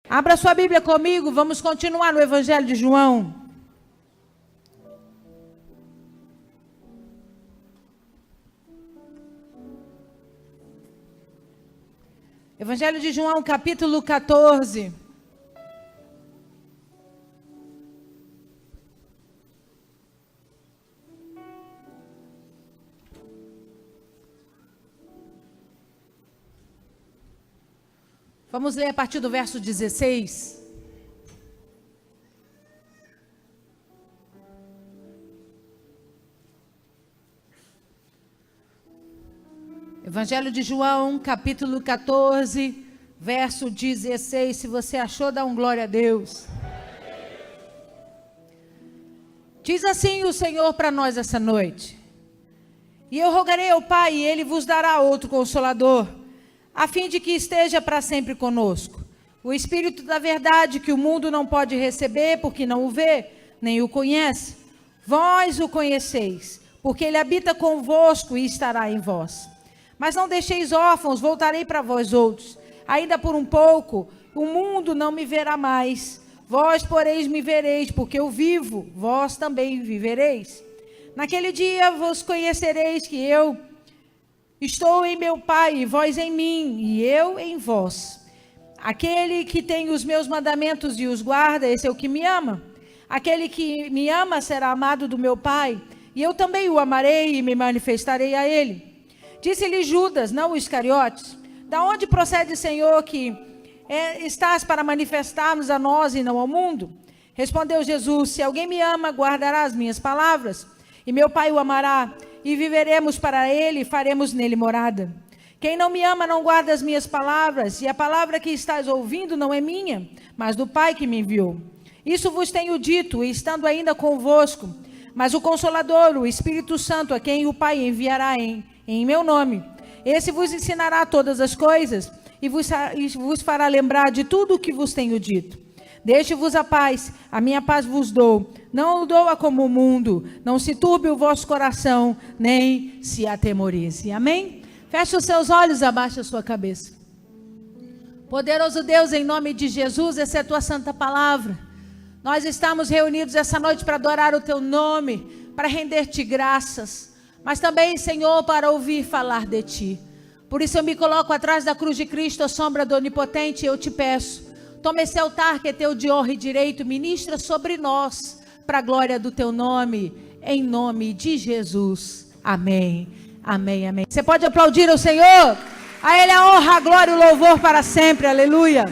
Abra sua Bíblia comigo, vamos continuar no Evangelho de João. Evangelho de João, capítulo 14. Vamos ler a partir do verso 16. Evangelho de João, capítulo 14, verso 16. Se você achou, dá um glória a Deus. Diz assim o Senhor para nós essa noite: E eu rogarei ao Pai, e Ele vos dará outro Consolador, a fim de que esteja para sempre conosco. O Espírito da verdade, que o mundo não pode receber, porque não o vê, nem o conhece. Vós o conheceis, porque Ele habita convosco e estará em vós. Mas não deixeis órfãos, voltarei para vós outros. Ainda por um pouco, o mundo não me verá mais. Vós, porém, me vereis, porque eu vivo, vós também vivereis. Naquele dia vos conhecereis que eu estou em meu Pai, e vós em mim, e eu em vós. Aquele que tem os meus mandamentos e os guarda, esse é o que me ama. Aquele que me ama será amado do meu Pai, e eu também o amarei e me manifestarei a ele. Disse-lhe Judas, não o Iscariotes: Da onde procede, Senhor, que estás para manifestar-nos a nós e não ao mundo? Respondeu Jesus: Se alguém me ama, guardará as minhas palavras, e meu Pai o amará, e viveremos para ele, e faremos nele morada. Quem não me ama não guarda as minhas palavras, e a palavra que estás ouvindo não é minha, mas do Pai que me enviou. Isso vos tenho dito, estando ainda convosco. Mas o Consolador, o Espírito Santo, a quem o Pai enviará em meu nome, esse vos ensinará todas as coisas, e vos fará lembrar de tudo o que vos tenho dito. Deixe-vos a paz, a minha paz vos dou. Não o dou como o mundo. Não se turbe o vosso coração, nem se atemorize. Amém? Feche os seus olhos, abaixe a sua cabeça. Poderoso Deus, em nome de Jesus, essa é a tua santa palavra. Nós estamos reunidos essa noite para adorar o teu nome, para render-te graças, mas também, Senhor, para ouvir falar de ti. Por isso eu me coloco atrás da cruz de Cristo, a sombra do Onipotente, e eu te peço: toma esse altar que é teu de honra e direito, ministra sobre nós, para a glória do teu nome, em nome de Jesus. Amém, amém, amém. Você pode aplaudir ao Senhor? A Ele a honra, a glória e o louvor para sempre, aleluia.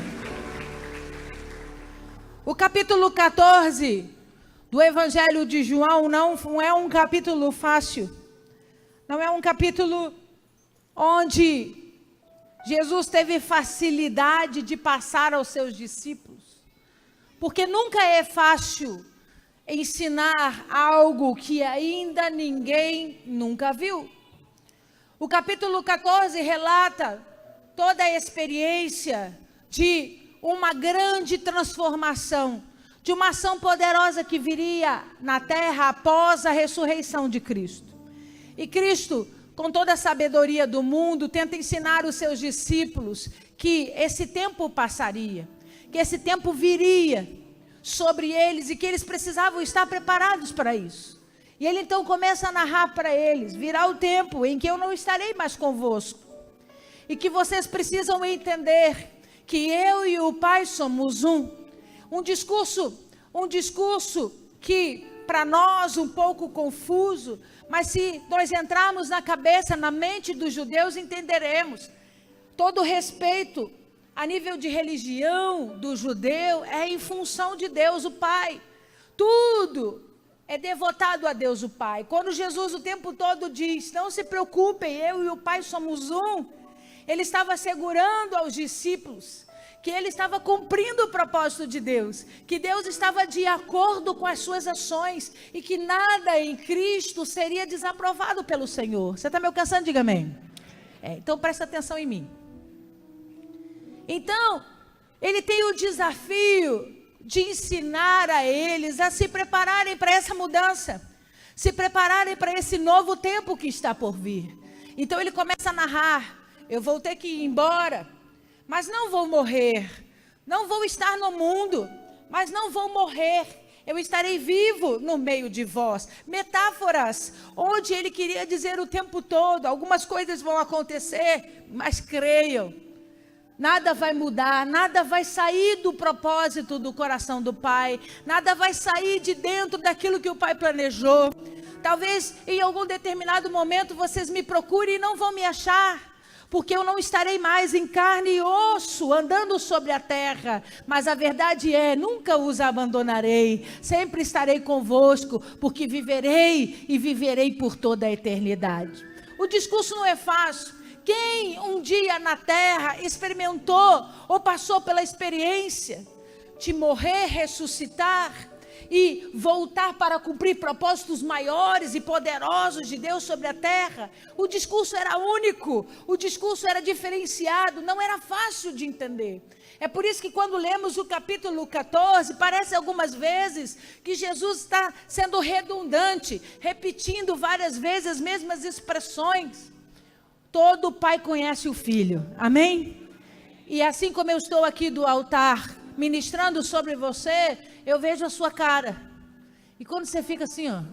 O capítulo 14 do Evangelho de João não é um capítulo fácil, não é um capítulo onde Jesus teve facilidade de passar aos seus discípulos, porque nunca é fácil ensinar algo que ainda ninguém nunca viu. O capítulo 14 relata toda a experiência de uma grande transformação, de uma ação poderosa que viria na terra após a ressurreição de Cristo. E Cristo, com toda a sabedoria do mundo, tenta ensinar os seus discípulos que esse tempo passaria, que esse tempo viria sobre eles e que eles precisavam estar preparados para isso. E ele então começa a narrar para eles: virá o tempo em que eu não estarei mais convosco, e que vocês precisam entender que eu e o Pai somos um. Um discurso que para nós um pouco confuso, mas se nós entrarmos na cabeça, na mente dos judeus, entenderemos. Todo respeito a nível de religião do judeu é em função de Deus o Pai. Tudo é devotado a Deus o Pai. Quando Jesus o tempo todo diz: não se preocupem, eu e o Pai somos um, ele estava assegurando aos discípulos que ele estava cumprindo o propósito de Deus, que Deus estava de acordo com as suas ações e que nada em Cristo seria desaprovado pelo Senhor. Você está me alcançando? Diga amém. Então presta atenção em mim. Então, ele tem o desafio de ensinar a eles a se prepararem para essa mudança. se prepararem para esse novo tempo que está por vir. Então ele começa a narrar: eu vou ter que ir embora, mas não vou morrer. Não vou estar no mundo, mas não vou morrer. Eu estarei vivo no meio de vós. Metáforas, onde ele queria dizer o tempo todo: algumas coisas vão acontecer, mas creiam. Nada vai mudar, nada vai sair do propósito do coração do Pai. Nada vai sair de dentro daquilo que o Pai planejou. Talvez em algum determinado momento vocês me procurem e não vão me achar, porque eu não estarei mais em carne e osso, andando sobre a terra. Mas a verdade é, nunca os abandonarei, sempre estarei convosco, porque viverei e viverei por toda a eternidade. O discurso não é fácil. Quem um dia na terra experimentou ou passou pela experiência de morrer, ressuscitar e voltar para cumprir propósitos maiores e poderosos de Deus sobre a terra, o discurso era único, o discurso era diferenciado, não era fácil de entender. É por isso que quando lemos o capítulo 14, parece algumas vezes que Jesus está sendo redundante, repetindo várias vezes as mesmas expressões. Todo pai conhece o filho, amém? E assim como eu estou aqui do altar ministrando sobre você, eu vejo a sua cara. E quando você fica assim, ó,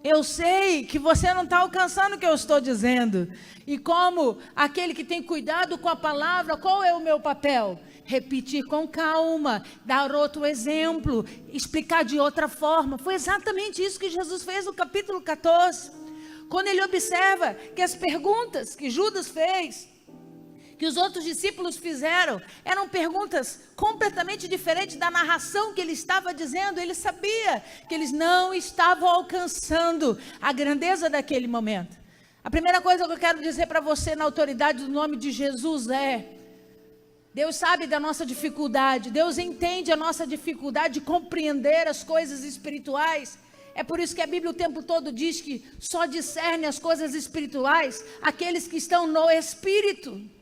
eu sei que você não está alcançando o que eu estou dizendo. E como aquele que tem cuidado com a palavra, qual é o meu papel? Repetir com calma, dar outro exemplo, explicar de outra forma. Foi exatamente isso que Jesus fez no capítulo 14. Quando ele observa que as perguntas que Judas fez, que os outros discípulos fizeram, eram perguntas completamente diferentes da narração que ele estava dizendo. Ele sabia que eles não estavam alcançando a grandeza daquele momento. A primeira coisa que eu quero dizer para você na autoridade do nome de Jesus é: Deus sabe da nossa dificuldade, Deus entende a nossa dificuldade de compreender as coisas espirituais. É por isso que a Bíblia o tempo todo diz que só discerne as coisas espirituais aqueles que estão no Espírito.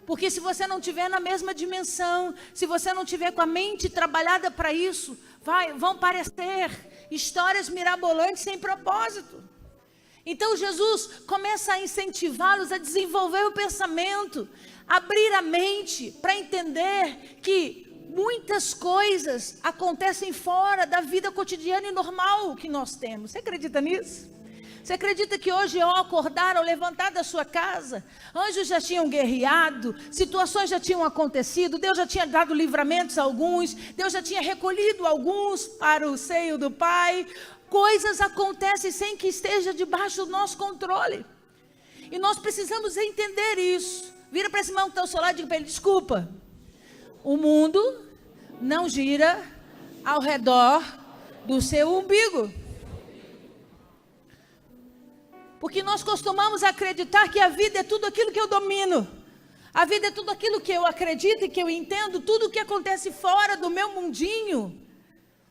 Porque se você não estiver na mesma dimensão, se você não estiver com a mente trabalhada para isso, vão parecer histórias mirabolantes sem propósito. Então Jesus começa a incentivá-los a desenvolver o pensamento, abrir a mente para entender que muitas coisas acontecem fora da vida cotidiana e normal que nós temos. Você acredita nisso? Você acredita que hoje, ao acordar, ao levantar da sua casa, anjos já tinham guerreado, situações já tinham acontecido, Deus já tinha dado livramentos a alguns, Deus já tinha recolhido alguns para o seio do Pai. Coisas acontecem sem que esteja debaixo do nosso controle. E nós precisamos entender isso. Vira para esse irmão que está ao seu lado e diga para ele: desculpa, o mundo não gira ao redor do seu umbigo. Porque nós costumamos acreditar que a vida é tudo aquilo que eu domino. A vida é tudo aquilo que eu acredito e que eu entendo. Tudo que acontece fora do meu mundinho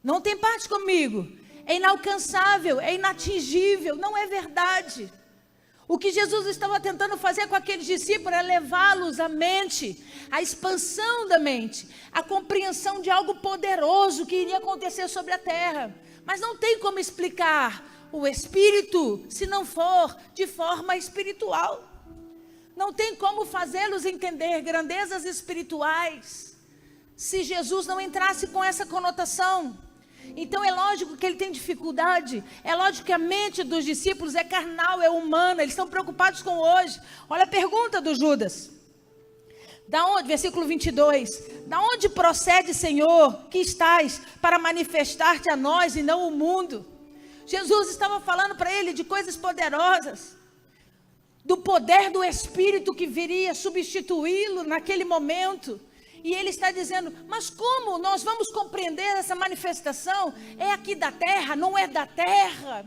não tem parte comigo. É inalcançável, é inatingível. Não é verdade. O que Jesus estava tentando fazer com aqueles discípulos é levá-los à mente, à expansão da mente, à compreensão de algo poderoso que iria acontecer sobre a terra. Mas não tem como explicar o Espírito se não for de forma espiritual. Não tem como fazê-los entender grandezas espirituais se Jesus não entrasse com essa conotação. Então é lógico que ele tem dificuldade, é lógico que a mente dos discípulos é carnal, é humana, eles estão preocupados com hoje. Olha a pergunta do Judas. Da onde, versículo 22, da onde procede, Senhor, que estás para manifestar-te a nós e não o mundo? Jesus estava falando para ele de coisas poderosas, do poder do Espírito que viria substituí-lo naquele momento. E ele está dizendo: mas como nós vamos compreender essa manifestação? É aqui da terra, não é da terra.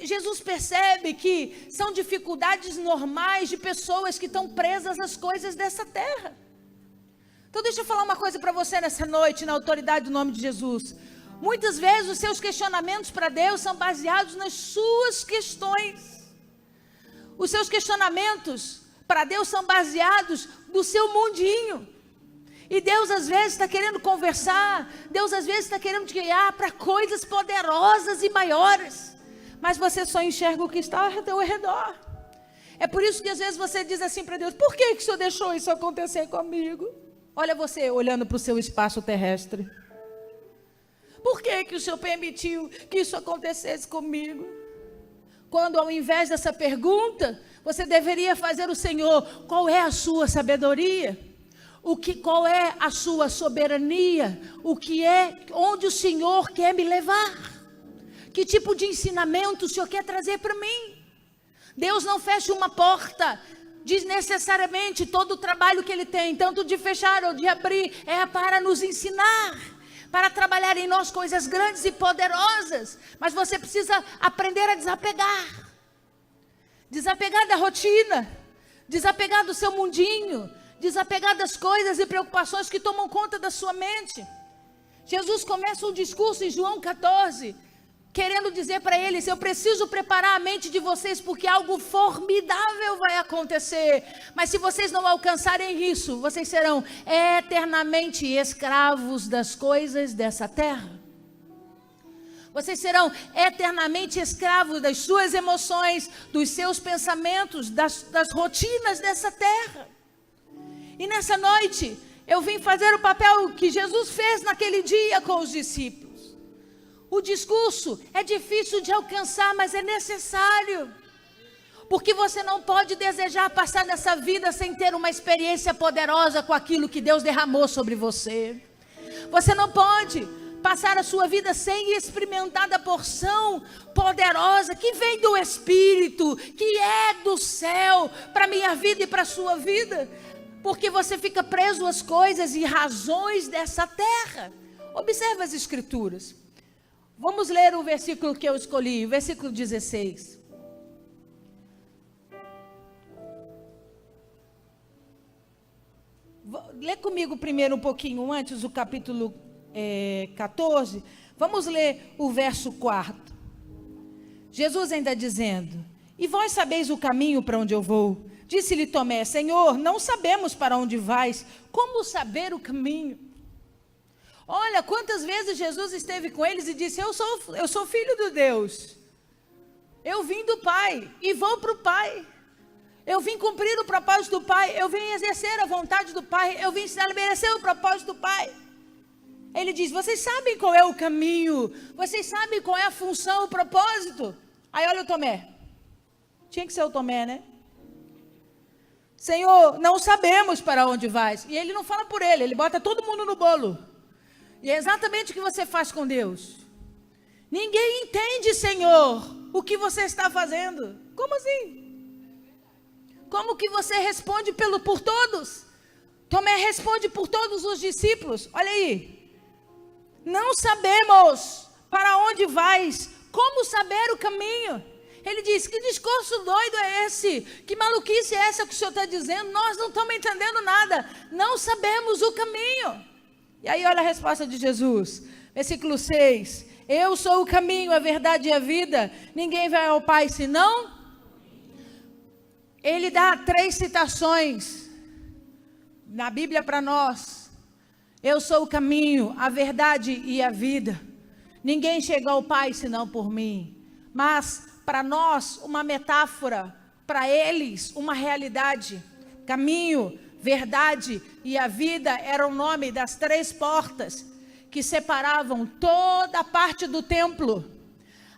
Jesus percebe que são dificuldades normais de pessoas que estão presas às coisas dessa terra. Então deixa eu falar uma coisa para você nessa noite, na autoridade do nome de Jesus. Muitas vezes os seus questionamentos para Deus são baseados nas suas questões. Os seus questionamentos para Deus são baseados no seu mundinho. E Deus às vezes está querendo conversar, Deus às vezes está querendo te guiar para coisas poderosas e maiores, mas você só enxerga o que está ao teu redor. É por isso que às vezes você diz assim para Deus: por que o Senhor deixou isso acontecer comigo? Olha você olhando para o seu espaço terrestre. Por que o Senhor permitiu que isso acontecesse comigo? Quando ao invés dessa pergunta, você deveria fazer o Senhor: qual é a sua sabedoria? Qual é a sua soberania? Onde o Senhor quer me levar? Que tipo de ensinamento o Senhor quer trazer para mim? Deus não fecha uma porta desnecessariamente. Todo o trabalho que Ele tem, tanto de fechar ou de abrir, é para nos ensinar, para trabalhar em nós coisas grandes e poderosas. Mas você precisa aprender a desapegar. Desapegar da rotina, desapegar do seu mundinho, desapegar das coisas e preocupações que tomam conta da sua mente. Jesus começa um discurso em João 14, querendo dizer para eles: eu preciso preparar a mente de vocês, porque algo formidável vai acontecer. Mas se vocês não alcançarem isso, vocês serão eternamente escravos das coisas dessa terra. Vocês serão eternamente escravos das suas emoções, dos seus pensamentos, das rotinas dessa terra. E nessa noite, eu vim fazer o papel que Jesus fez naquele dia com os discípulos. O discurso é difícil de alcançar, mas é necessário. Porque você não pode desejar passar nessa vida sem ter uma experiência poderosa com aquilo que Deus derramou sobre você. Você não pode passar a sua vida sem experimentar da porção poderosa que vem do Espírito, que é do céu, para a minha vida e para a sua vida. Porque você fica preso às coisas e razões dessa terra. Observe as Escrituras. Vamos ler o versículo que eu escolhi, o versículo 16. Lê comigo primeiro um pouquinho antes, o capítulo 14. Vamos ler o verso 4. Jesus ainda dizendo: e vós sabeis o caminho para onde eu vou? Disse-lhe Tomé: Senhor, não sabemos para onde vais, como saber o caminho? Olha, quantas vezes Jesus esteve com eles e disse: eu sou filho de Deus, eu vim do Pai e vou para o Pai, eu vim cumprir o propósito do Pai, eu vim exercer a vontade do Pai, eu vim estabelecer o propósito do Pai. Ele diz: vocês sabem qual é o caminho, vocês sabem qual é a função, o propósito. Aí olha o Tomé, tinha que ser o Tomé, né? Senhor, não sabemos para onde vais. E ele não fala por ele, ele bota todo mundo no bolo. E é exatamente o que você faz com Deus. Ninguém entende, Senhor, o que você está fazendo. Como assim? Como que você responde por todos? Tomé responde por todos os discípulos. Olha aí. Não sabemos para onde vais. Como saber o caminho? Ele diz: que discurso doido é esse? Que maluquice é essa que o Senhor está dizendo? Nós não estamos entendendo nada. Não sabemos o caminho. E aí olha a resposta de Jesus. Versículo 6. Eu sou o caminho, a verdade e a vida. Ninguém vai ao Pai senão. Ele dá 3 citações na Bíblia para nós. Eu sou o caminho, a verdade e a vida. Ninguém chega ao Pai senão por mim. Mas para nós, uma metáfora, para eles, uma realidade. Caminho, verdade e a vida era o nome das 3 portas que separavam toda a parte do templo.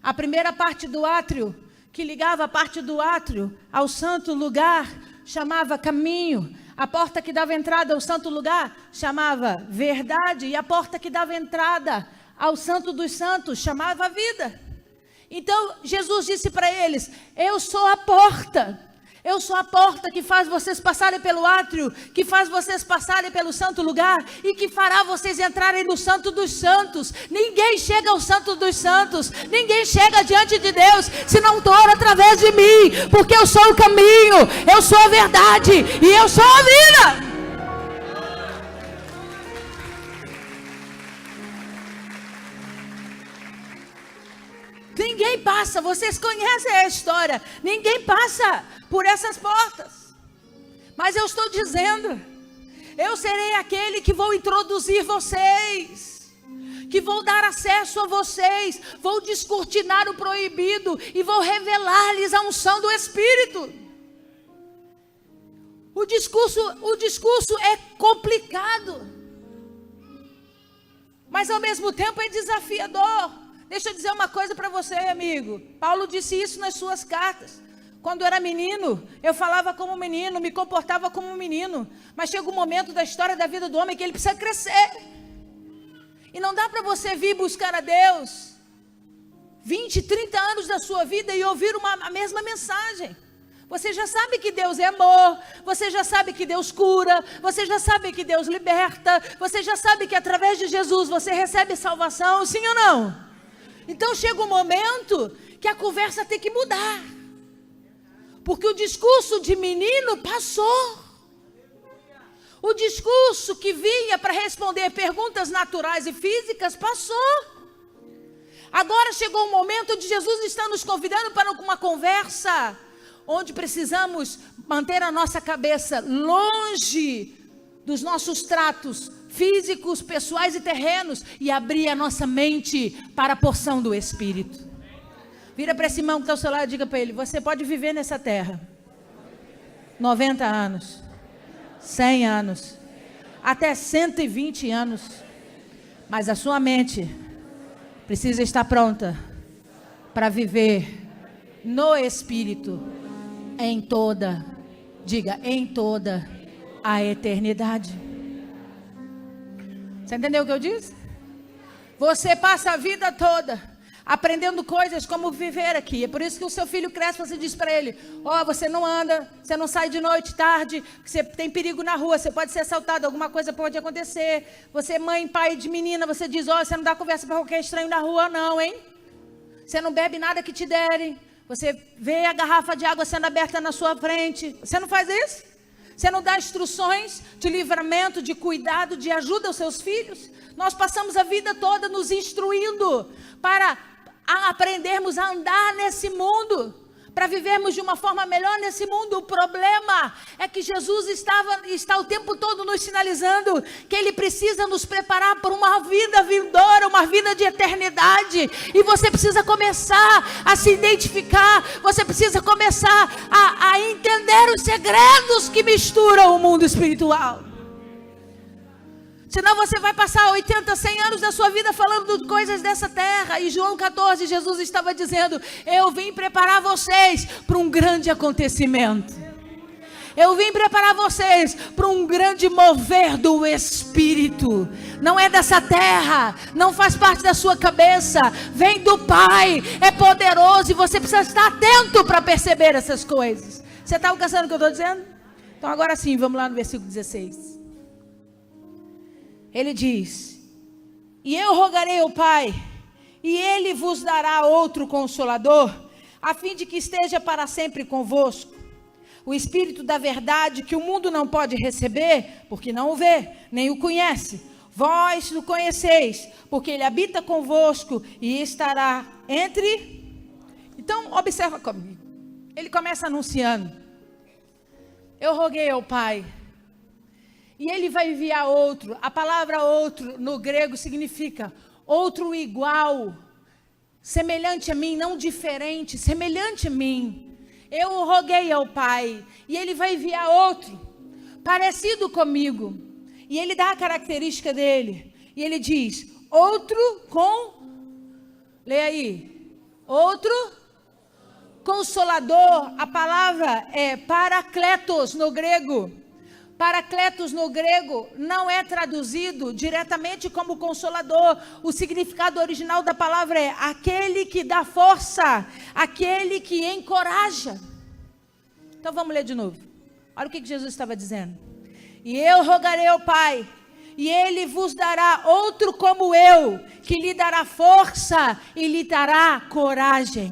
A primeira parte do átrio, que ligava a parte do átrio ao santo lugar, chamava caminho. A porta que dava entrada ao santo lugar chamava verdade. E a porta que dava entrada ao santo dos santos chamava vida. Então Jesus disse para eles: eu sou a porta. Eu sou a porta que faz vocês passarem pelo átrio, que faz vocês passarem pelo santo lugar e que fará vocês entrarem no santo dos santos. Ninguém chega ao santo dos santos, ninguém chega diante de Deus se não for através de mim, porque eu sou o caminho, eu sou a verdade e eu sou a vida. Ninguém passa, vocês conhecem a história, ninguém passa por essas portas. Mas eu estou dizendo Eu serei aquele que vou introduzir vocês, que vou dar acesso a vocês, vou descortinar o proibido e vou revelar-lhes a unção do Espírito. O discurso é complicado, mas ao mesmo tempo é desafiador. Deixa eu dizer uma coisa para você, amigo. Paulo disse isso nas suas cartas. Quando eu era menino, eu falava como menino, me comportava como um menino. Mas chega um momento da história da vida do homem que ele precisa crescer. E não dá para você vir buscar a Deus 20, 30 anos da sua vida e ouvir a mesma mensagem. Você já sabe que Deus é amor, você já sabe que Deus cura, você já sabe que Deus liberta, você já sabe que através de Jesus você recebe salvação, sim ou não? Então chega um momento que a conversa tem que mudar. Porque o discurso de menino passou. O discurso que vinha para responder perguntas naturais e físicas passou. Agora chegou um momento onde Jesus está nos convidando para uma conversa onde precisamos manter a nossa cabeça longe dos nossos tratos físicos, pessoais e terrenos e abrir a nossa mente para a porção do Espírito. Vira para esse irmão que está ao seu lado e diga para ele: você pode viver nessa terra 90 anos, 100 anos, até 120 anos, mas a sua mente precisa estar pronta para viver no Espírito em toda a eternidade. Você entendeu o que eu disse? Você passa a vida toda aprendendo coisas como viver aqui. É por isso que o seu filho cresce, você diz para ele: você não anda, você não sai de noite, tarde, você tem perigo na rua, você pode ser assaltado, alguma coisa pode acontecer. Você, mãe, pai de menina, você diz: você não dá conversa para qualquer estranho na rua não, hein? Você não bebe nada que te derem. Você vê a garrafa de água sendo aberta na sua frente. Você não faz isso? Você não dá instruções de livramento, de cuidado, de ajuda aos seus filhos? Nós passamos a vida toda nos instruindo para aprendermos a andar nesse mundo, para vivermos de uma forma melhor nesse mundo. O problema é que Jesus está o tempo todo nos sinalizando que Ele precisa nos preparar para uma vida vindoura, uma vida de eternidade. E você precisa começar a se identificar, você precisa começar a entender os segredos que misturam o mundo espiritual. Senão você vai passar 80, 100 anos da sua vida falando de coisas dessa terra. E João 14, Jesus estava dizendo: eu vim preparar vocês para um grande acontecimento. Eu vim preparar vocês para um grande mover do Espírito. Não é dessa terra, não faz parte da sua cabeça, vem do Pai, é poderoso e você precisa estar atento para perceber essas coisas. Você está alcançando o que eu estou dizendo? Então agora sim, vamos lá no versículo 16. Ele diz: e eu rogarei ao Pai, e Ele vos dará outro Consolador, a fim de que esteja para sempre convosco, o Espírito da verdade, que o mundo não pode receber, porque não o vê, nem o conhece. Vós o conheceis, porque Ele habita convosco e estará entre... Então, observa comigo. Ele começa anunciando: eu roguei ao Pai, e Ele vai enviar outro. A palavra outro no grego significa outro igual, semelhante a mim, não diferente, semelhante a mim. Eu roguei ao Pai, e Ele vai enviar outro, parecido comigo. E Ele dá a característica dele, e Ele diz: outro com, leia aí, outro Consolador. A palavra é parakletos no grego. Parakletos no grego não é traduzido diretamente como consolador. O significado original da palavra é aquele que dá força, aquele que encoraja. Então vamos ler de novo. Olha o que Jesus estava dizendo: e eu rogarei ao Pai, e Ele vos dará outro como eu, que lhe dará força e lhe dará coragem.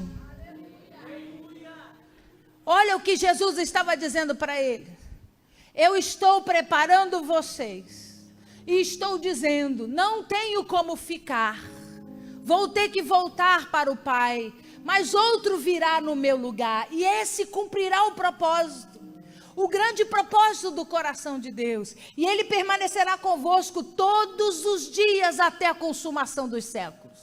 Olha o que Jesus estava dizendo para ele. Eu estou preparando vocês, e estou dizendo: não tenho como ficar, vou ter que voltar para o Pai, mas outro virá no meu lugar, e esse cumprirá o propósito. o grande propósito do coração de Deus. E Ele permanecerá convosco todos os dias até a consumação dos séculos.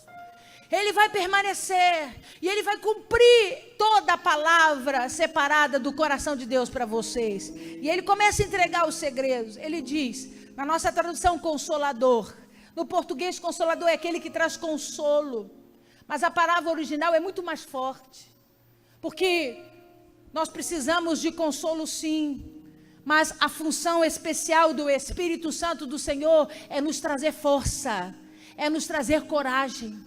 Ele vai permanecer e Ele vai cumprir toda a palavra separada do coração de Deus para vocês. E Ele começa a entregar os segredos. Ele diz, na nossa tradução, consolador. No português, consolador é aquele que traz consolo. Mas a palavra original é muito mais forte. Porque nós precisamos de consolo, sim. Mas a função especial do Espírito Santo do Senhor é nos trazer força, é nos trazer coragem.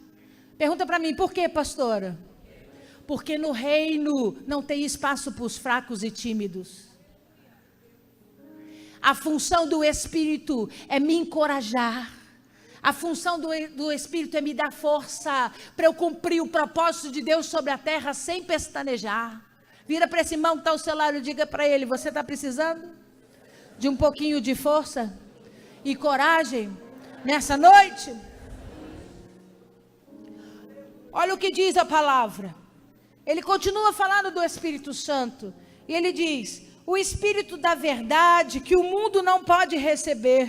Pergunta para mim, por quê, pastora? Porque no reino não tem espaço para os fracos e tímidos. A função do Espírito é me encorajar. A função do Espírito é me dar força para eu cumprir o propósito de Deus sobre a terra sem pestanejar. Vira para esse irmão que está ao seu lado e diga para ele, você está precisando de um pouquinho de força e coragem nessa noite? Olha o que diz a palavra. Ele continua falando do Espírito Santo. E ele diz, o Espírito da verdade que o mundo não pode receber.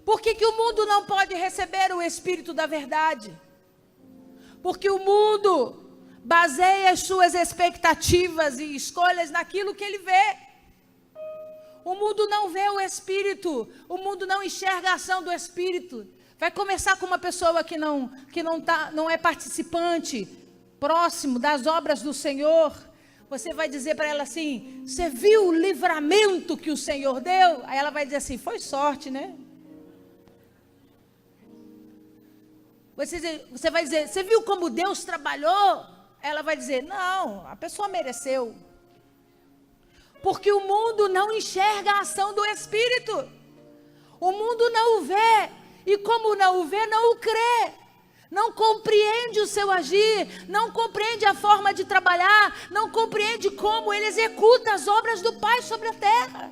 Por que o mundo não pode receber o Espírito da verdade? Porque o mundo baseia as suas expectativas e escolhas naquilo que ele vê. O mundo não vê o Espírito. O mundo não enxerga a ação do Espírito. Vai começar com uma pessoa que não é participante, próximo das obras do Senhor. Você vai dizer para ela assim, você viu o livramento que o Senhor deu? Aí ela vai dizer assim, foi sorte, né? Você vai dizer, você viu como Deus trabalhou? Ela vai dizer, não, a pessoa mereceu. Porque o mundo não enxerga a ação do Espírito. O mundo não o vê. E como não o vê, não o crê. Não compreende o seu agir. Não compreende a forma de trabalhar. Não compreende como ele executa as obras do Pai sobre a terra.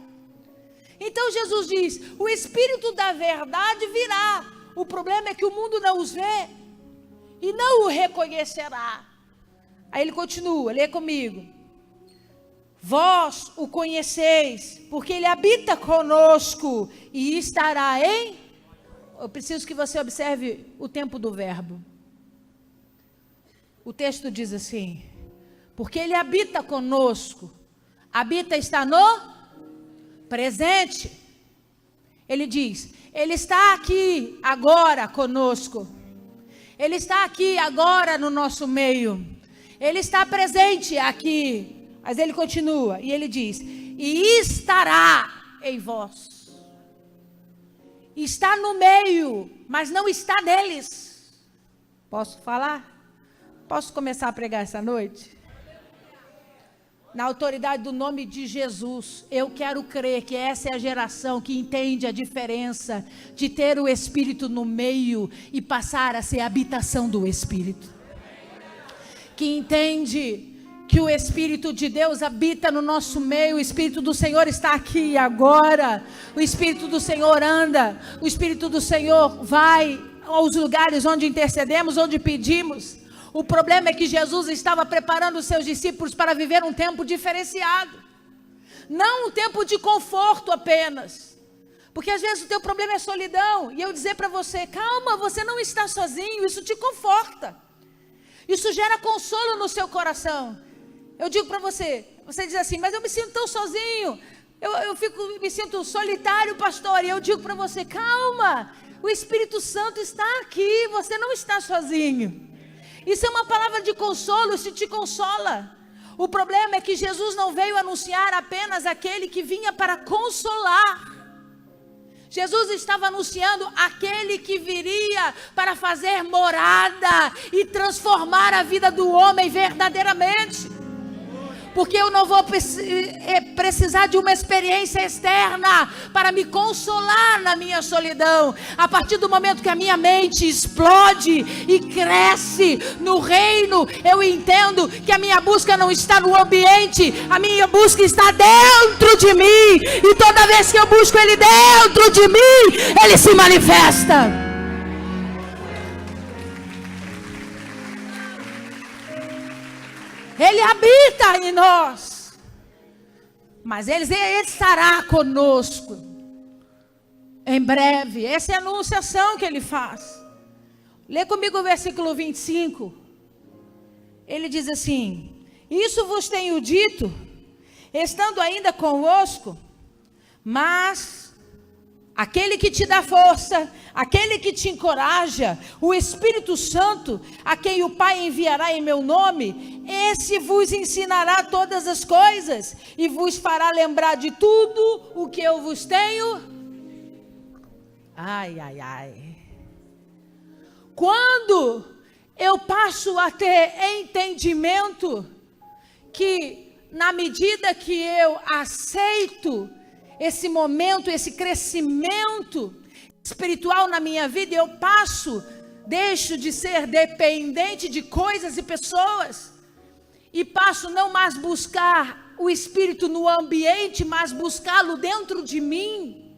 Então Jesus diz, o Espírito da verdade virá. O problema é que o mundo não os vê. E não o reconhecerá. Aí ele continua, lê comigo. Vós o conheceis, porque ele habita conosco e estará em... Eu preciso que você observe o tempo do verbo. O texto diz assim, porque ele habita conosco. Habita está no presente. Ele diz, ele está aqui agora conosco. Ele está aqui agora no nosso meio. Ele está presente aqui. Mas ele continua e ele diz, e estará em vós. Está no meio, mas não está neles. Posso falar? Posso começar a pregar essa noite? Na autoridade do nome de Jesus, eu quero crer que essa é a geração que entende a diferença de ter o Espírito no meio e passar a ser a habitação do Espírito. Que entende que o Espírito de Deus habita no nosso meio, o Espírito do Senhor está aqui agora, o Espírito do Senhor anda, o Espírito do Senhor vai aos lugares onde intercedemos, onde pedimos. O problema é que Jesus estava preparando os seus discípulos para viver um tempo diferenciado, não um tempo de conforto apenas, porque às vezes o teu problema é solidão, e eu dizer para você, calma, você não está sozinho, isso te conforta, isso gera consolo no seu coração. Eu digo para você, você diz assim, mas eu me sinto tão sozinho, me sinto solitário, pastor, e eu digo para você, calma, o Espírito Santo está aqui, você não está sozinho. Isso é uma palavra de consolo, isso te consola. O problema é que Jesus não veio anunciar apenas aquele que vinha para consolar. Jesus estava anunciando aquele que viria para fazer morada e transformar a vida do homem verdadeiramente. Porque eu não vou precisar de uma experiência externa para me consolar na minha solidão. A partir do momento que a minha mente explode e cresce no reino, eu entendo que a minha busca não está no ambiente, a minha busca está dentro de mim. E toda vez que eu busco Ele dentro de mim, Ele se manifesta. Ele habita em nós. Mas ele estará conosco em breve. Essa é a anunciação que ele faz. Lê comigo o versículo 25. Ele diz assim: isso vos tenho dito, estando ainda convosco, mas aquele que te dá força, aquele que te encoraja, o Espírito Santo, a quem o Pai enviará em meu nome, esse vos ensinará todas as coisas e vos fará lembrar de tudo o que eu vos tenho. Ai, ai, ai. Quando eu passo a ter entendimento que, na medida que eu aceito esse momento, esse crescimento espiritual na minha vida, eu deixo de ser dependente de coisas e pessoas, e passo não mais buscar o Espírito no ambiente, mas buscá-lo dentro de mim.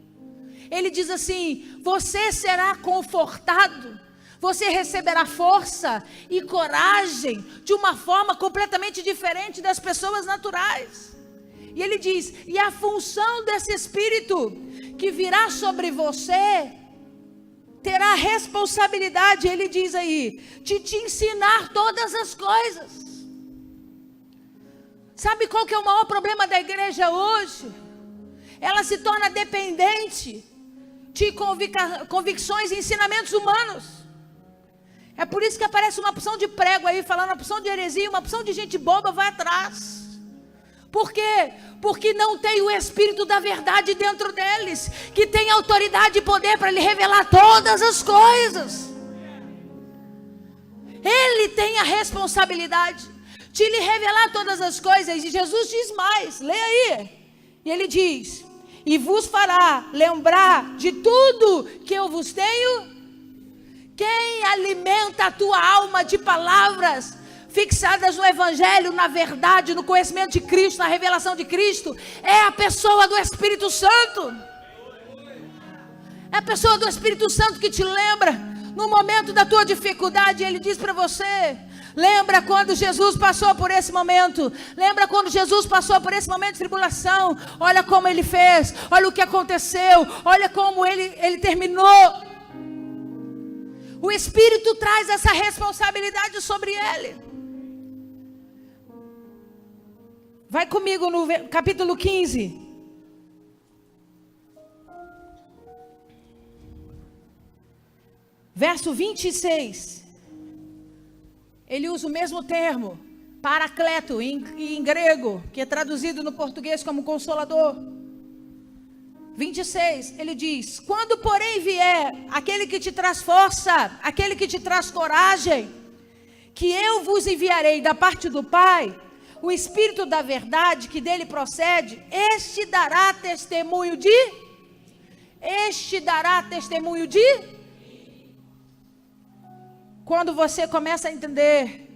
Ele diz assim: você será confortado, você receberá força e coragem de uma forma completamente diferente das pessoas naturais. E ele diz: e a função desse Espírito que virá sobre você terá a responsabilidade, ele diz aí, de te ensinar todas as coisas. Sabe qual que é o maior problema da igreja hoje? Ela se torna dependente de convicções e ensinamentos humanos. É por isso que aparece uma opção de prego aí, falando uma opção de heresia, uma opção de gente boba vai atrás. Por quê? Porque não tem o Espírito da verdade dentro deles, que tem autoridade e poder para lhe revelar todas as coisas. Ele tem a responsabilidade de lhe revelar todas as coisas. E Jesus diz mais, lê aí. E ele diz: e vos fará lembrar de tudo que eu vos tenho. Quem alimenta a tua alma de palavras fixadas no Evangelho, na verdade, no conhecimento de Cristo, na revelação de Cristo, é a pessoa do Espírito Santo. É a pessoa do Espírito Santo que te lembra, no momento da tua dificuldade, ele diz para você: lembra quando Jesus passou por esse momento, lembra quando Jesus passou por esse momento de tribulação, olha como ele fez, olha o que aconteceu, olha como ele terminou. O Espírito traz essa responsabilidade sobre ele. Vai comigo no capítulo 15. Verso 26. Ele usa o mesmo termo, paracleto, em grego, que é traduzido no português como consolador. 26, ele diz: quando porém vier aquele que te traz força, aquele que te traz coragem, que eu vos enviarei da parte do Pai, o Espírito da verdade que dele procede, este dará testemunho de. Quando você começa a entender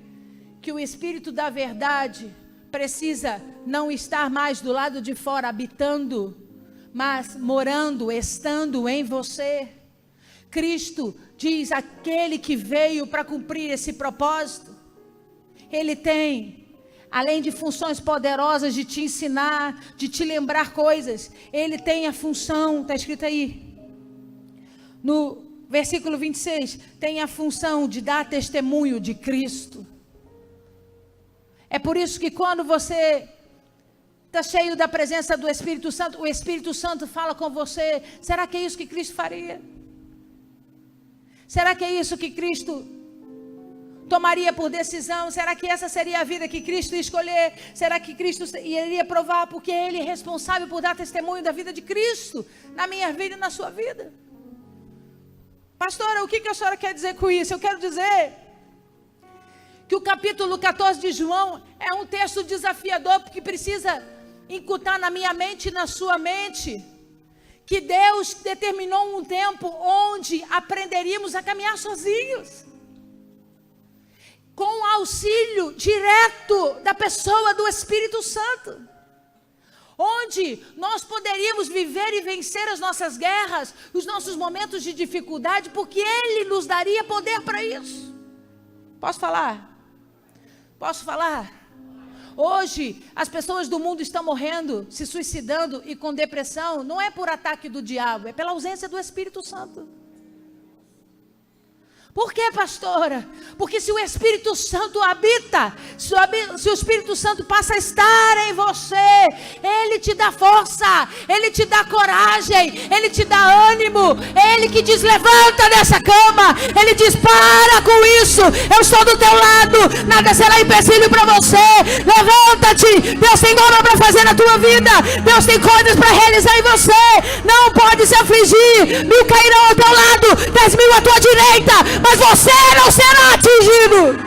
que o Espírito da verdade precisa não estar mais do lado de fora habitando, mas morando, estando em você. Cristo diz: aquele que veio para cumprir esse propósito, ele tem, além de funções poderosas de te ensinar, de te lembrar coisas, ele tem a função, está escrito aí, no versículo 26, tem a função de dar testemunho de Cristo. É por isso que quando você está cheio da presença do Espírito Santo, o Espírito Santo fala com você: será que é isso que Cristo faria? Será que é isso que Cristo tomaria por decisão? Será que essa seria a vida que Cristo ia escolher? Será que Cristo iria provar? Porque Ele é responsável por dar testemunho da vida de Cristo na minha vida e na sua vida. Pastora, o que a senhora quer dizer com isso? Eu quero dizer que o capítulo 14 de João é um texto desafiador, porque precisa incutir na minha mente e na sua mente que Deus determinou um tempo onde aprenderíamos a caminhar sozinhos, com o auxílio direto da pessoa do Espírito Santo, onde nós poderíamos viver e vencer as nossas guerras, os nossos momentos de dificuldade, porque Ele nos daria poder para isso. Posso falar? Hoje, as pessoas do mundo estão morrendo, se suicidando e com depressão, não é por ataque do diabo, é pela ausência do Espírito Santo. Por quê, pastora? Porque se o Espírito Santo habita, se o Espírito Santo passa a estar em você, Ele te dá força, Ele te dá coragem, Ele te dá ânimo, Ele que diz, levanta dessa cama, Ele diz, para com isso, eu estou do teu lado, nada será empecilho para você, levanta-te, Deus tem obra para fazer na tua vida, Deus tem coisas para realizar em você, não pode se afligir, 1000 cairão ao teu lado, 10.000 à tua direita, mas você não será atingido.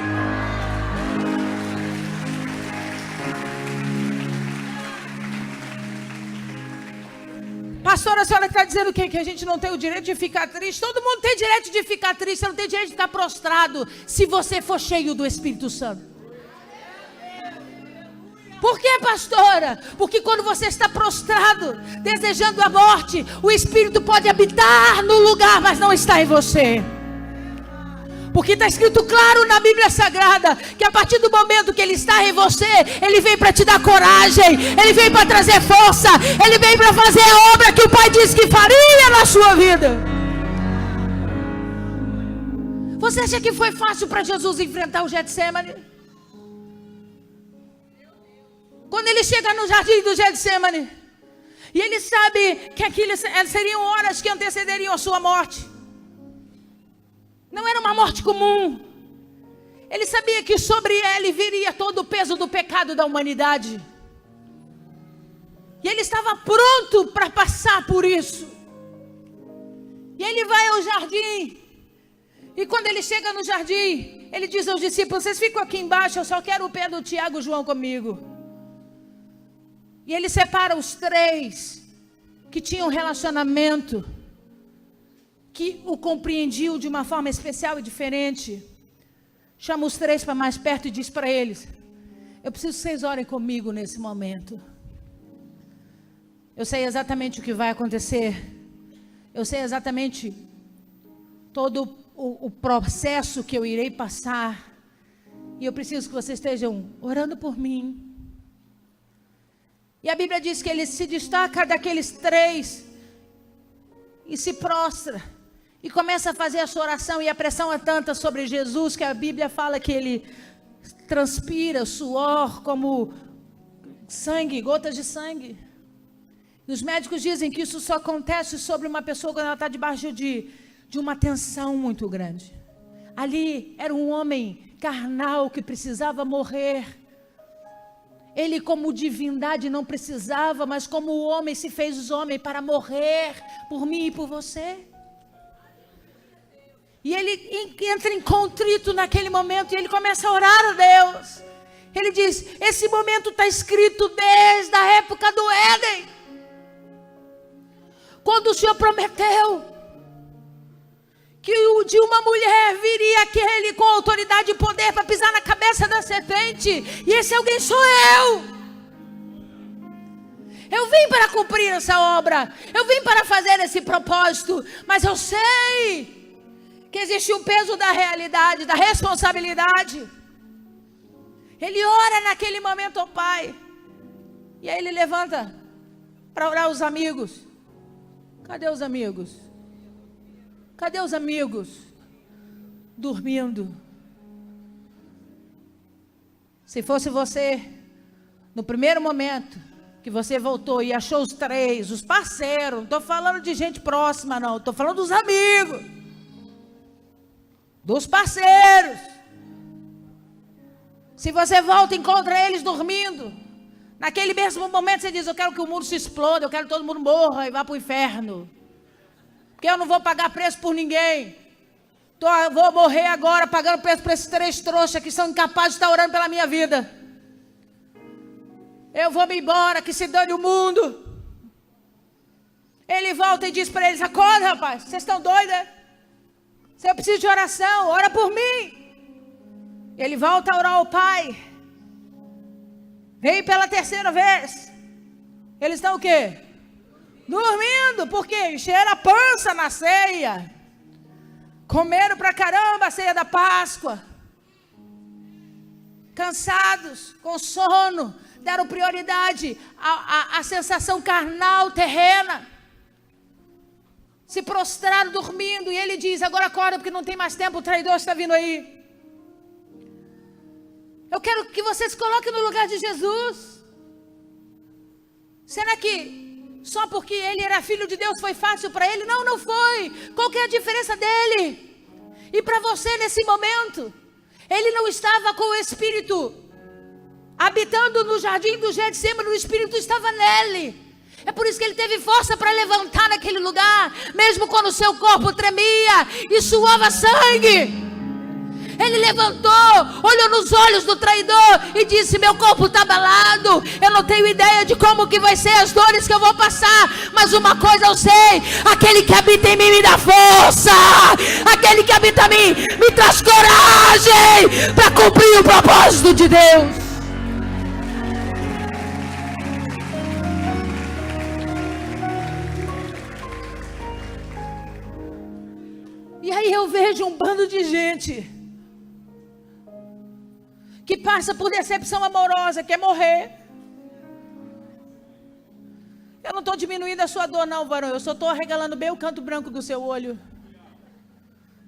Pastora, a senhora está dizendo o quê? Que a gente não tem o direito de ficar triste? Todo mundo tem direito de ficar triste, você não tem direito de ficar prostrado, se você for cheio do Espírito Santo. Por que, pastora? Porque quando você está prostrado, desejando a morte, o Espírito pode habitar no lugar, mas não está em você. Porque está escrito claro na Bíblia Sagrada que a partir do momento que Ele está em você, Ele vem para te dar coragem, Ele vem para trazer força, Ele vem para fazer a obra que o Pai disse que faria na sua vida. Você acha que foi fácil para Jesus enfrentar o Getsemane? Quando Ele chega no jardim do Getsemane, e Ele sabe que aquilo seriam horas que antecederiam a sua morte. Não era uma morte comum. Ele sabia que sobre ele viria todo o peso do pecado da humanidade. E ele estava pronto para passar por isso. E ele vai ao jardim. E quando ele chega no jardim, ele diz aos discípulos, vocês ficam aqui embaixo, eu só quero o pé do Tiago e João comigo. E ele separa os 3 que tinham relacionamento, que o compreendiam de uma forma especial e diferente. Chama os 3 para mais perto e diz para eles, eu preciso que vocês orem comigo nesse momento. Eu sei exatamente o que vai acontecer. Eu sei exatamente todo o processo que eu irei passar. E eu preciso que vocês estejam orando por mim. E a Bíblia diz que ele se destaca daqueles 3 e se prostra. E começa a fazer a sua oração, e a pressão é tanta sobre Jesus, que a Bíblia fala que ele transpira suor como sangue, gotas de sangue. E os médicos dizem que isso só acontece sobre uma pessoa quando ela está debaixo de uma tensão muito grande. Ali era um homem carnal que precisava morrer. Ele, como divindade, não precisava, mas como o homem se fez homem para morrer por mim e por você. E ele entra em contrito naquele momento e ele começa a orar a Deus. Ele diz, esse momento está escrito desde a época do Éden. Quando o Senhor prometeu que de uma mulher viria aquele com autoridade e poder para pisar na cabeça da serpente. E esse alguém sou eu. Eu vim para cumprir essa obra. Eu vim para fazer esse propósito. Mas eu sei que existe o peso da realidade, da responsabilidade. Ele ora naquele momento ao Pai. E aí ele levanta para orar os amigos. Cadê os amigos? Cadê os amigos? Dormindo. Se fosse você, no primeiro momento que você voltou e achou os 3, os parceiros, não estou falando de gente próxima não, estou falando dos amigos, dos parceiros. Se você volta e encontra eles dormindo, naquele mesmo momento você diz, eu quero que o mundo se exploda, eu quero que todo mundo morra e vá para o inferno. Porque eu não vou pagar preço por ninguém. Vou morrer agora pagando preço para esses 3 trouxas que são incapazes de estar orando pela minha vida. Eu vou me embora, que se dane o mundo. Ele volta e diz para eles, acorda rapaz, vocês estão doidos, né? Eu preciso de oração, ora por mim. Ele volta a orar ao Pai. Vem pela 3ª vez. Eles estão o quê? Dormindo, porque encheram a pança na ceia. Comeram pra caramba a ceia da Páscoa. cansados, com sono, deram prioridade à sensação carnal, terrena. Se prostraram dormindo, e ele diz: agora acorda, porque não tem mais tempo, o traidor está vindo aí. Eu quero que você se coloque no lugar de Jesus. Será que só porque ele era filho de Deus foi fácil para ele? Não, não foi. Qual que é a diferença dele e para você nesse momento? Ele não estava com o Espírito habitando no jardim do Getsemane, o Espírito estava nele. É por isso que ele teve força para levantar naquele lugar, mesmo quando o seu corpo tremia e suava sangue. Ele levantou, olhou nos olhos do traidor e disse: meu corpo está abalado, eu não tenho ideia de como que vai ser as dores que eu vou passar, mas uma coisa eu sei: aquele que habita em mim me dá força, aquele que habita em mim me traz coragem para cumprir o propósito de Deus. E aí eu vejo um bando de gente que passa por decepção amorosa, quer morrer. Eu não estou diminuindo a sua dor não, varão. Eu só estou arregalando bem o canto branco do seu olho,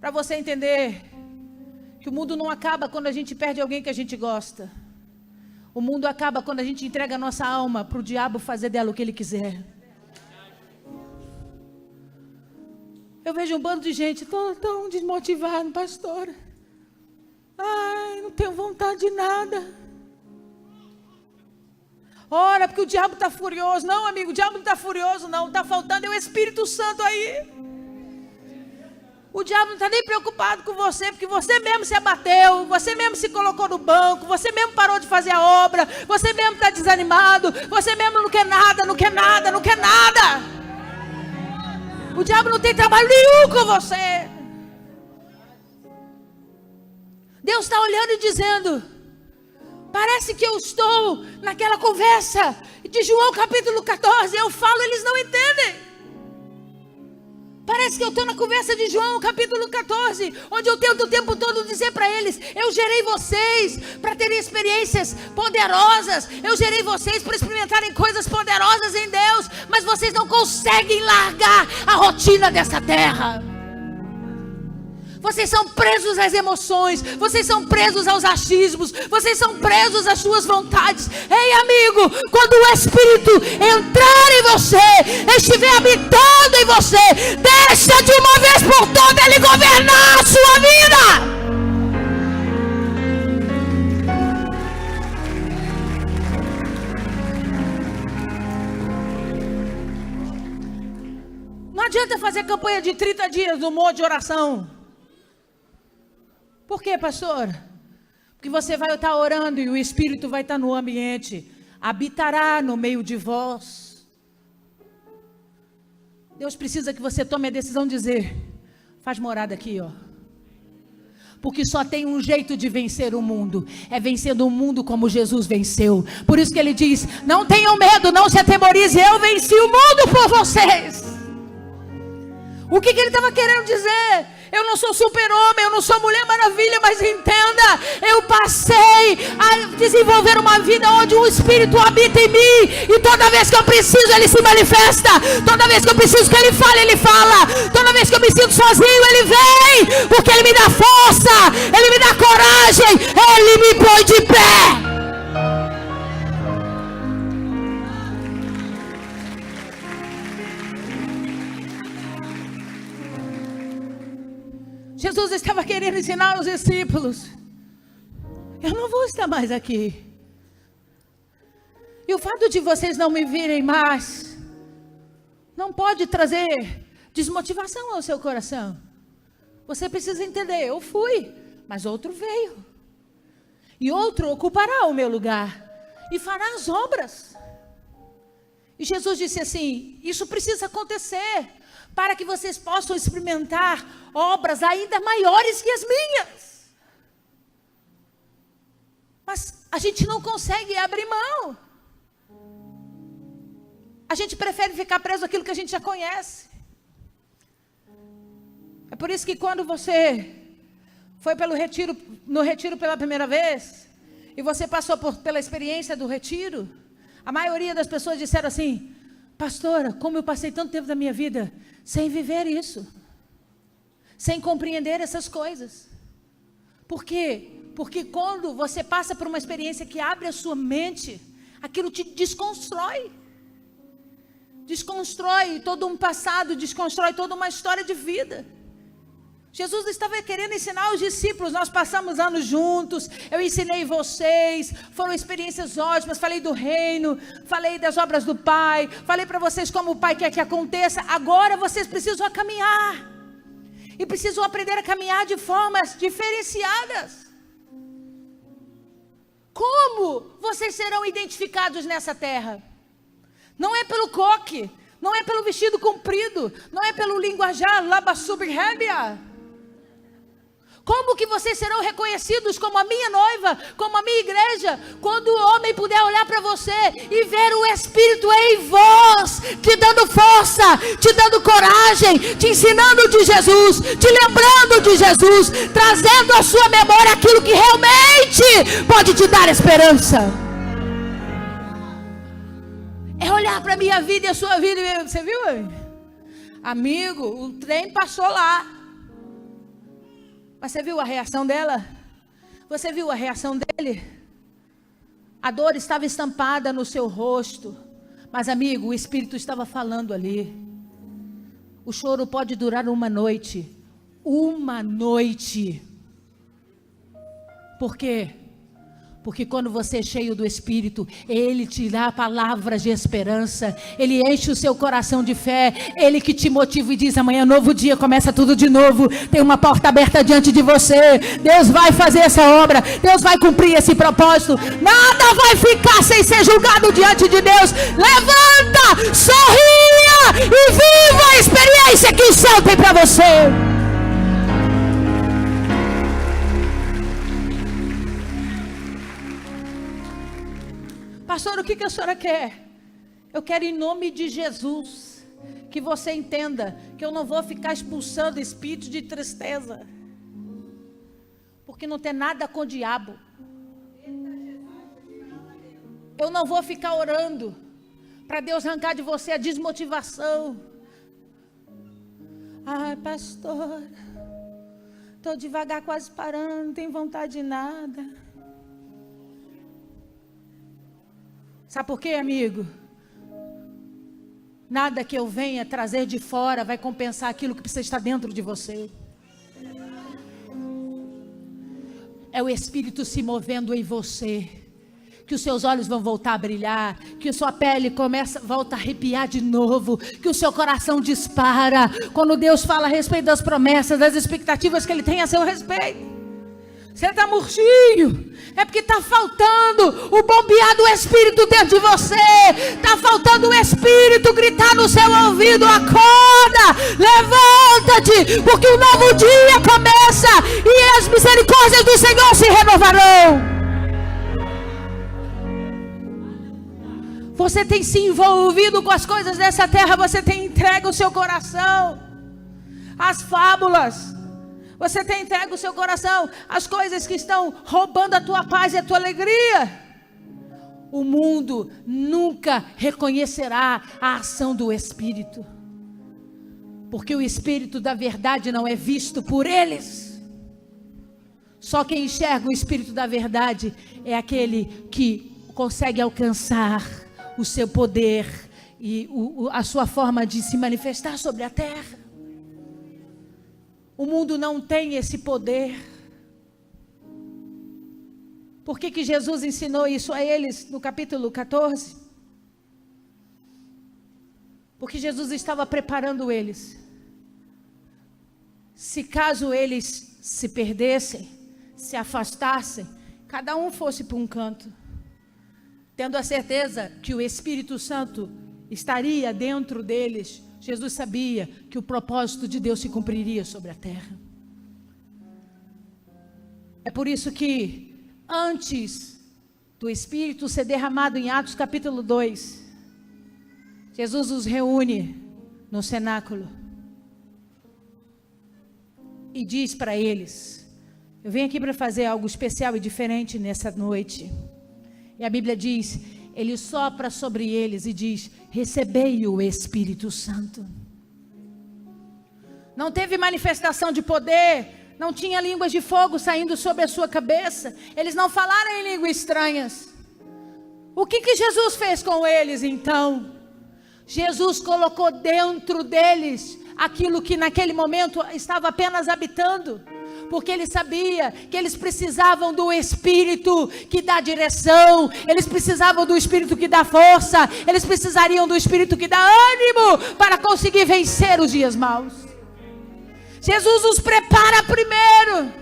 para você entender que o mundo não acaba quando a gente perde alguém que a gente gosta. O mundo acaba quando a gente entrega a nossa alma para o diabo fazer dela o que ele quiser. Eu vejo um bando de gente tão desmotivado, pastora. Ai, não tenho vontade de nada. Ora, porque o diabo está furioso. Não, amigo, o diabo não está furioso, não. Está faltando o Espírito Santo aí. O diabo não está nem preocupado com você, porque você mesmo se abateu, você mesmo se colocou no banco, você mesmo parou de fazer a obra, você mesmo está desanimado, você mesmo não quer nada, não quer nada, não quer nada. O diabo não tem trabalho nenhum com você. Deus está olhando e dizendo: parece que eu estou naquela conversa de João capítulo 14. Eu falo, eles não entendem. Parece que eu estou na conversa de João capítulo 14, onde eu tento o tempo todo dizer para eles: eu gerei vocês para terem experiências poderosas, eu gerei vocês para experimentarem coisas poderosas em Deus, mas vocês não conseguem largar a rotina dessa terra. Vocês são presos às emoções, vocês são presos aos achismos, vocês são presos às suas vontades. Ei, amigo, quando o Espírito entrar em você, estiver habitando em você, deixa de uma vez por todas ele governar a sua vida. Não adianta fazer campanha de 30 dias no monte de oração. Por quê, pastor? Porque você vai estar orando e o Espírito vai estar no ambiente, habitará no meio de vós. Deus precisa que você tome a decisão de dizer: faz morada aqui, ó. Porque só tem um jeito de vencer o mundo, é vencendo o mundo como Jesus venceu. Por isso que ele diz: não tenham medo, não se atemorize, eu venci o mundo por vocês. O que ele estava querendo dizer? Eu não sou super-homem, eu não sou Mulher Maravilha, mas entenda, eu passei a desenvolver uma vida onde o Espírito habita em mim, e toda vez que eu preciso, ele se manifesta. Toda vez que eu preciso que ele fale, ele fala. Toda vez que eu me sinto sozinho, ele vem, porque ele me dá força, ele me dá coragem, ele me põe de pé. Jesus estava querendo ensinar aos discípulos: eu não vou estar mais aqui. E o fato de vocês não me virem mais não pode trazer desmotivação ao seu coração. Você precisa entender: eu fui, mas outro veio. E outro ocupará o meu lugar e fará as obras. E Jesus disse assim: isso precisa acontecer, para que vocês possam experimentar obras ainda maiores que as minhas. Mas a gente não consegue abrir mão. A gente prefere ficar preso àquilo que a gente já conhece. É por isso que quando você foi no retiro pela primeira vez, e você passou pela experiência do retiro, a maioria das pessoas disseram assim: pastora, como eu passei tanto tempo da minha vida sem viver isso, sem compreender essas coisas. Por quê? Porque quando você passa por uma experiência que abre a sua mente, aquilo te desconstrói. Desconstrói todo um passado, desconstrói toda uma história de vida. Jesus estava querendo ensinar os discípulos, nós passamos anos juntos, eu ensinei vocês, foram experiências ótimas, falei do reino, falei das obras do Pai, falei para vocês como o Pai quer que aconteça. Agora vocês precisam caminhar, e precisam aprender a caminhar de formas diferenciadas. Como vocês serão identificados nessa terra? Não é pelo coque, não é pelo vestido comprido, não é pelo linguajar labassubirrébia. Como que vocês serão reconhecidos como a minha noiva, como a minha igreja, quando o homem puder olhar para você e ver o Espírito em vós, te dando força, te dando coragem, te ensinando de Jesus, te lembrando de Jesus, trazendo à sua memória aquilo que realmente pode te dar esperança. É olhar para a minha vida e a sua vida. Você viu, amigo? O trem passou lá. Mas você viu a reação dela? Você viu a reação dele? A dor estava estampada no seu rosto. Mas, amigo, o Espírito estava falando ali. O choro pode durar uma noite. Uma noite. Por quê? Porque quando você é cheio do Espírito, Ele te dá palavras de esperança, Ele enche o seu coração de fé, Ele que te motiva e diz: amanhã novo dia, começa tudo de novo, tem uma porta aberta diante de você, Deus vai fazer essa obra, Deus vai cumprir esse propósito, nada vai ficar sem ser julgado diante de Deus. Levanta, sorria e viva a experiência que o céu tem para você. Pastor, o que a senhora quer? Eu quero, em nome de Jesus, que você entenda que eu não vou ficar expulsando espírito de tristeza, porque não tem nada com o diabo. Eu não vou ficar orando para Deus arrancar de você a desmotivação. Ai, pastor, estou devagar, quase parando, não tenho vontade de nada. Sabe por quê, amigo? Nada que eu venha trazer de fora vai compensar aquilo que precisa estar dentro de você. É o Espírito se movendo em você, que os seus olhos vão voltar a brilhar, que a sua pele volta a arrepiar de novo, que o seu coração dispara, quando Deus fala a respeito das promessas, das expectativas que Ele tem a seu respeito. Você está murchinho, é porque está faltando o bombear do Espírito dentro de você, está faltando o Espírito gritar no seu ouvido: acorda, levanta-te, porque um novo dia começa, e as misericórdias do Senhor se renovarão. Você tem se envolvido com as coisas dessa terra, você tem entregue o seu coração às fábulas, você tem entregue o seu coração às coisas que estão roubando a tua paz e a tua alegria. O mundo nunca reconhecerá a ação do Espírito, porque o Espírito da verdade não é visto por eles. Só quem enxerga o Espírito da verdade é aquele que consegue alcançar o seu poder e a sua forma de se manifestar sobre a terra. O mundo não tem esse poder. Por que Jesus ensinou isso a eles no capítulo 14? Porque Jesus estava preparando eles. Se caso eles se perdessem, se afastassem, cada um fosse para um canto, tendo a certeza que o Espírito Santo estaria dentro deles, Jesus sabia que o propósito de Deus se cumpriria sobre a terra. É por isso que, antes do Espírito ser derramado em Atos capítulo 2, Jesus os reúne no cenáculo e diz para eles: Eu venho aqui para fazer algo especial e diferente nessa noite. E a Bíblia diz, ele sopra sobre eles e diz, recebei o Espírito Santo. Não teve manifestação de poder, não tinha línguas de fogo saindo sobre a sua cabeça. Eles não falaram em línguas estranhas. O que Jesus fez com eles então? Jesus colocou dentro deles aquilo que naquele momento estava apenas habitando. Porque ele sabia que eles precisavam do Espírito que dá direção, eles precisavam do Espírito que dá força, eles precisariam do Espírito que dá ânimo para conseguir vencer os dias maus. Jesus os prepara primeiro.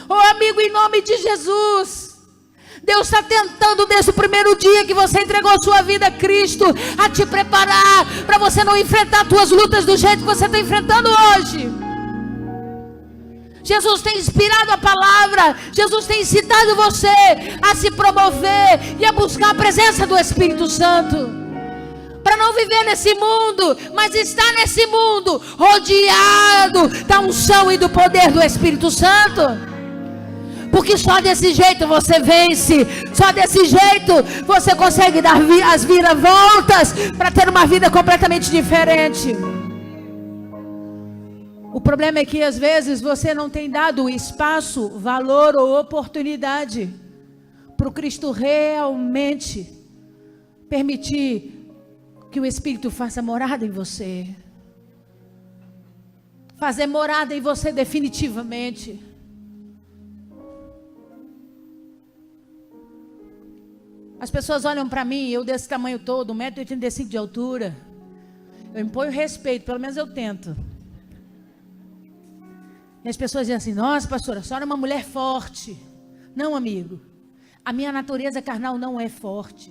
Oh amigo, em nome de Jesus, Deus está tentando desde o primeiro dia que você entregou a sua vida a Cristo, a te preparar para você não enfrentar as tuas lutas do jeito que você está enfrentando hoje. Jesus tem inspirado a palavra, Jesus tem incitado você a se promover e a buscar a presença do Espírito Santo, para não viver nesse mundo, mas estar nesse mundo rodeado da unção e do poder do Espírito Santo, porque só desse jeito você vence, só desse jeito você consegue dar as viravoltas para ter uma vida completamente diferente. O problema é que às vezes você não tem dado espaço, valor ou oportunidade para o Cristo realmente permitir que o Espírito faça morada em você. Fazer morada em você definitivamente. As pessoas olham para mim, eu desse tamanho todo, 1,85 m de altura. Eu imponho respeito, pelo menos eu tento. E as pessoas dizem assim, nossa pastora, a senhora é uma mulher forte. Não, amigo, a minha natureza carnal não é forte.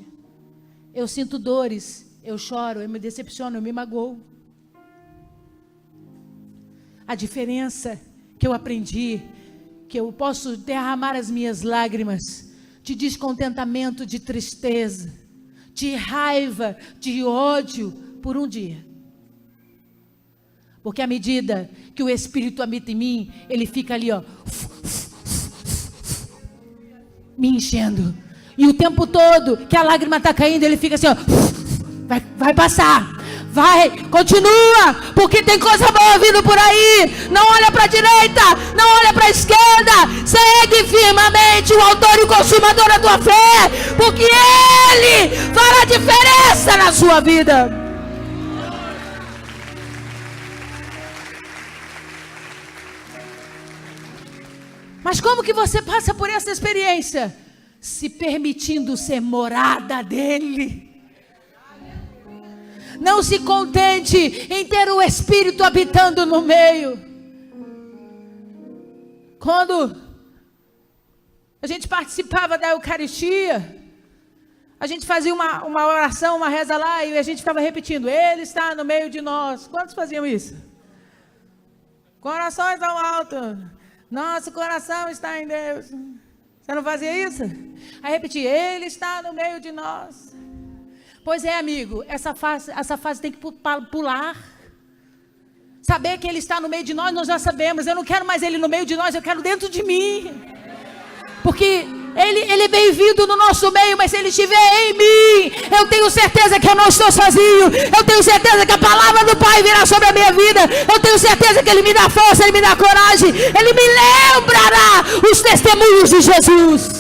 Eu sinto dores, eu choro, eu me decepciono, eu me magoo. A diferença que eu aprendi, que eu posso derramar as minhas lágrimas de descontentamento, de tristeza, de raiva, de ódio por um dia. Porque à medida que o Espírito habita em mim, ele fica ali, ó, me enchendo. E o tempo todo que a lágrima está caindo, ele fica assim, ó, vai passar, vai, continua, porque tem coisa boa vindo por aí. Não olha para a direita, não olha para a esquerda, segue firmemente o autor e o consumador da tua fé, porque ele fará diferença na sua vida. Mas como que você passa por essa experiência? Se permitindo ser morada dele. Não se contente em ter o Espírito habitando no meio. Quando a gente participava da Eucaristia, a gente fazia uma oração, uma reza lá, e a gente ficava repetindo, ele está no meio de nós. Quantos faziam isso? Corações ao alto. Nosso coração está em Deus. Você não fazia isso? Aí repetia, ele está no meio de nós. Pois é, amigo, essa fase tem que pular. Saber que ele está no meio de nós já sabemos. Eu não quero mais ele no meio de nós, eu quero dentro de mim. Porque ele é bem-vindo no nosso meio, mas se ele estiver em mim, eu tenho certeza que eu não estou sozinho. Eu tenho certeza que a palavra do Pai virá sobre a minha vida. Eu tenho certeza que ele me dá força, ele me dá coragem. Ele me lembrará os testemunhos de Jesus.